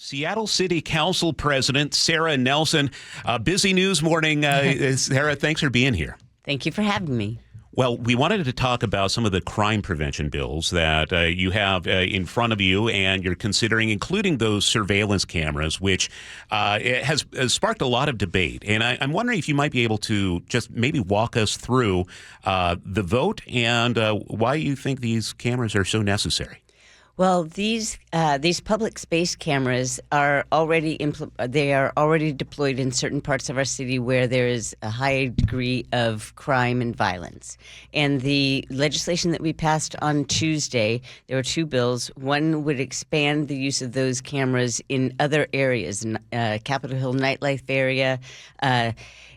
Seattle City Council President Sara Nelson. Busy news morning. Sara, thanks for being here. Thank you for having me. Well, we wanted to talk about some of the crime prevention bills that you have in front of you, and you're considering including those surveillance cameras, which it has sparked a lot of debate. And I'm wondering if you might be able to just maybe walk us through the vote and why you think these cameras are so necessary. Well, these public space cameras are already deployed in certain parts of our city where there is a high degree of crime and violence. And the legislation that we passed on Tuesday, there were two bills. One would expand the use of those cameras in other areas, Capitol Hill nightlife area,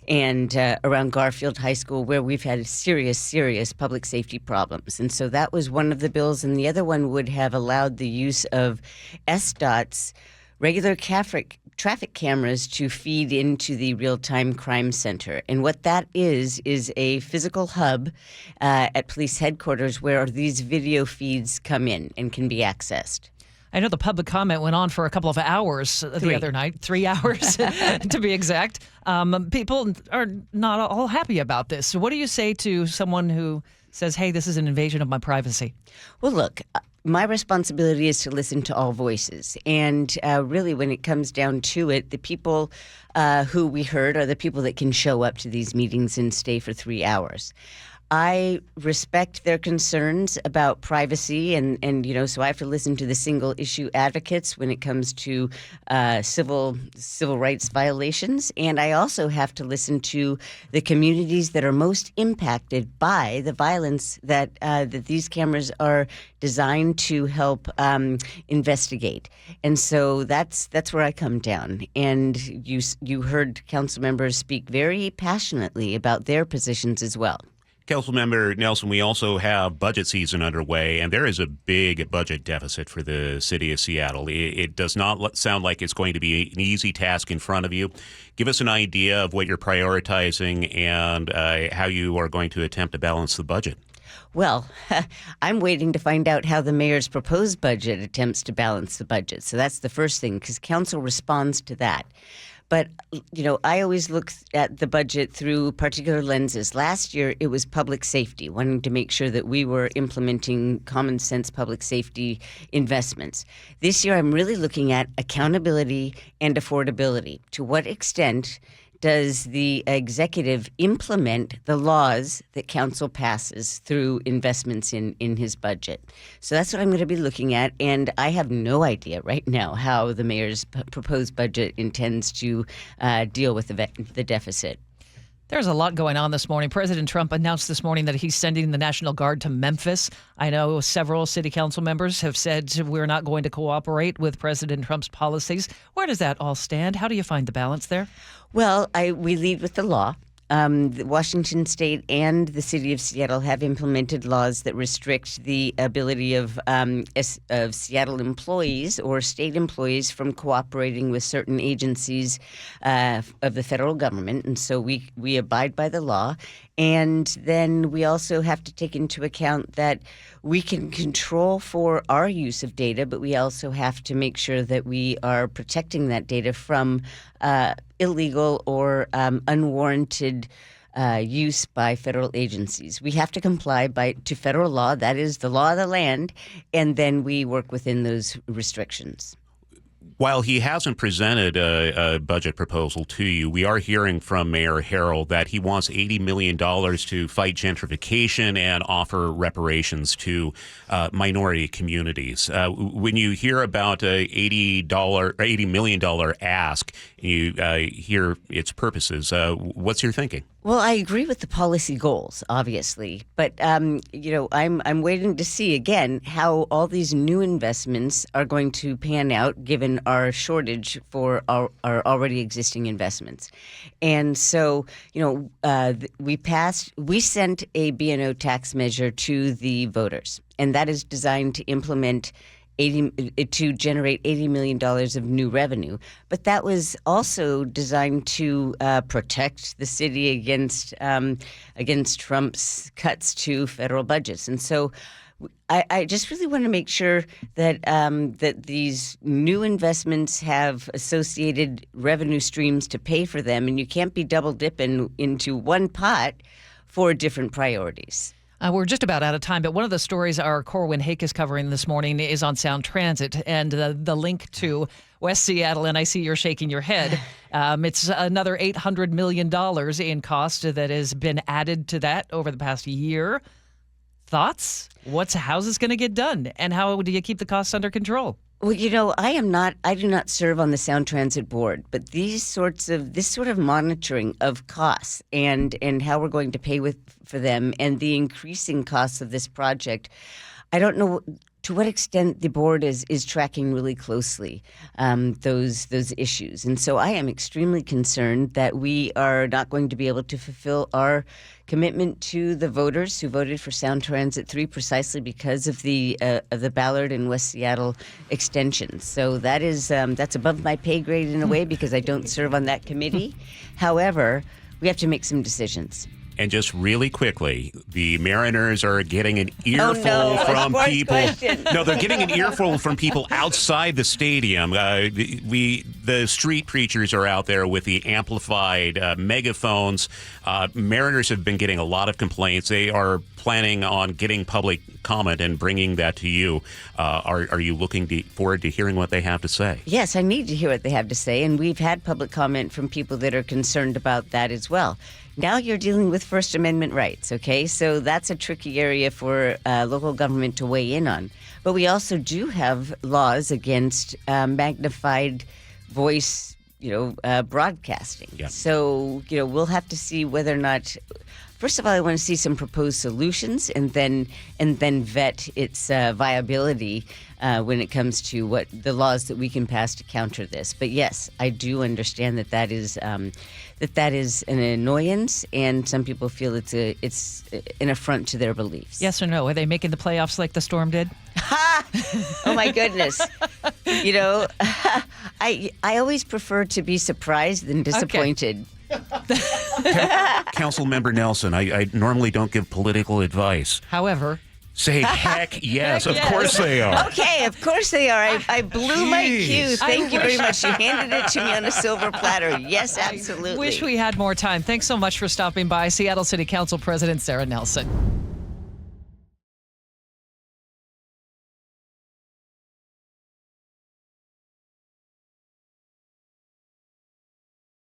and around Garfield High School, where we've had serious public safety problems. And so that was one of the bills, and the other one would have allowed the use of SDOT's regular traffic cameras to feed into the real-time crime center. And what that is a physical hub at police headquarters where these video feeds come in and can be accessed. I know the public comment went on for a couple of hours the other night, 3 hours to be exact. People are not all happy about this. So what do you say to someone who says, hey, this is an invasion of my privacy? Well, look, my responsibility is to listen to all voices. And really, when it comes down to it, the people who we heard are the people that can show up to these meetings and stay for 3 hours. I respect their concerns about privacy, and so I have to listen to the single issue advocates when it comes to civil rights violations, and I also have to listen to the communities that are most impacted by the violence that these cameras are designed to help investigate. And so that's where I come down. And you heard council members speak very passionately about their positions as well. Councilmember Nelson, we also have budget season underway, and there is a big budget deficit for the city of Seattle. It does not sound like it's going to be an easy task in front of you. Give us an idea of what you're prioritizing and how you are going to attempt to balance the budget. Well, I'm waiting to find out how the mayor's proposed budget attempts to balance the budget. So that's the first thing, because council responds to that. But, I always look at the budget through particular lenses. Last year, it was public safety, wanting to make sure that we were implementing common sense public safety investments. This year, I'm really looking at accountability and affordability. To what extent does the executive implement the laws that council passes through investments in his budget? So that's what I'm going to be looking at, and I have no idea right now how the mayor's proposed budget intends to deal with the deficit. There's a lot going on this morning. President Trump announced this morning that he's sending the National Guard to Memphis. I know several city council members have said we're not going to cooperate with President Trump's policies. Where does that all stand? How do you find the balance there? Well, we lead with the law. Washington State and the City of Seattle have implemented laws that restrict the ability of Seattle employees or state employees from cooperating with certain agencies of the federal government. And so we abide by the law. And then we also have to take into account that we can control for our use of data, but we also have to make sure that we are protecting that data from illegal or unwarranted use by federal agencies. We have to comply to federal law, that is the law of the land, and then we work within those restrictions. While he hasn't presented a budget proposal to you, we are hearing from Mayor Harrell that he wants $80 million to fight gentrification and offer reparations to minority communities. When you hear about $80 million ask, you hear its purposes. What's your thinking? Well, I agree with the policy goals, obviously, but I'm waiting to see again how all these new investments are going to pan out, given our shortage for our already existing investments. And so, we sent a B&O tax measure to the voters, and that is designed to implement to generate $80 million of new revenue. But that was also designed to protect the city against Trump's cuts to federal budgets. And so I just really want to make sure that that these new investments have associated revenue streams to pay for them, and you can't be double dipping into one pot for different priorities. We're just about out of time, but one of the stories our Corwin Hake is covering this morning is on Sound Transit and the link to West Seattle, and I see you're shaking your head. It's another $800 million in cost that has been added to that over the past year. Thoughts? How's this going to get done? And how do you keep the costs under control? Well, I do not serve on the Sound Transit Board, but this sort of monitoring of costs and how we're going to pay for them and the increasing costs of this project, I don't know to what extent the board is tracking really closely those issues. And so I am extremely concerned that we are not going to be able to fulfill our commitment to the voters who voted for Sound Transit 3 precisely because of the Ballard and West Seattle extensions. So that's above my pay grade in a way because I don't serve on that committee. However, we have to make some decisions. And just really quickly, the Mariners are getting an earful from people. Question. No, they're getting an earful from people outside the stadium. The street preachers are out there with the amplified megaphones. Mariners have been getting a lot of complaints. They are planning on getting public comment and bringing that to you. Are you looking forward to hearing what they have to say? Yes, I need to hear what they have to say, and we've had public comment from people that are concerned about that as well. Now you're dealing with First Amendment rights, okay? So that's a tricky area for local government to weigh in on. But we also do have laws against magnified voice, broadcasting. Yeah. So, we'll have to see whether or not. First of all, I want to see some proposed solutions, and then vet its viability when it comes to what the laws that we can pass to counter this. But yes, I do understand that is an annoyance, and some people feel it's an affront to their beliefs. Yes or no? Are they making the playoffs like the Storm did? Oh my goodness! I always prefer to be surprised than disappointed. Council Member Nelson, I normally don't give political advice. However, say heck yes, of course they are. Okay, of course they are. I blew my cue. Thank you very much. You handed it to me on a silver platter. Yes, absolutely. Wish we had more time. Thanks so much for stopping by. Seattle City Council President Sara Nelson.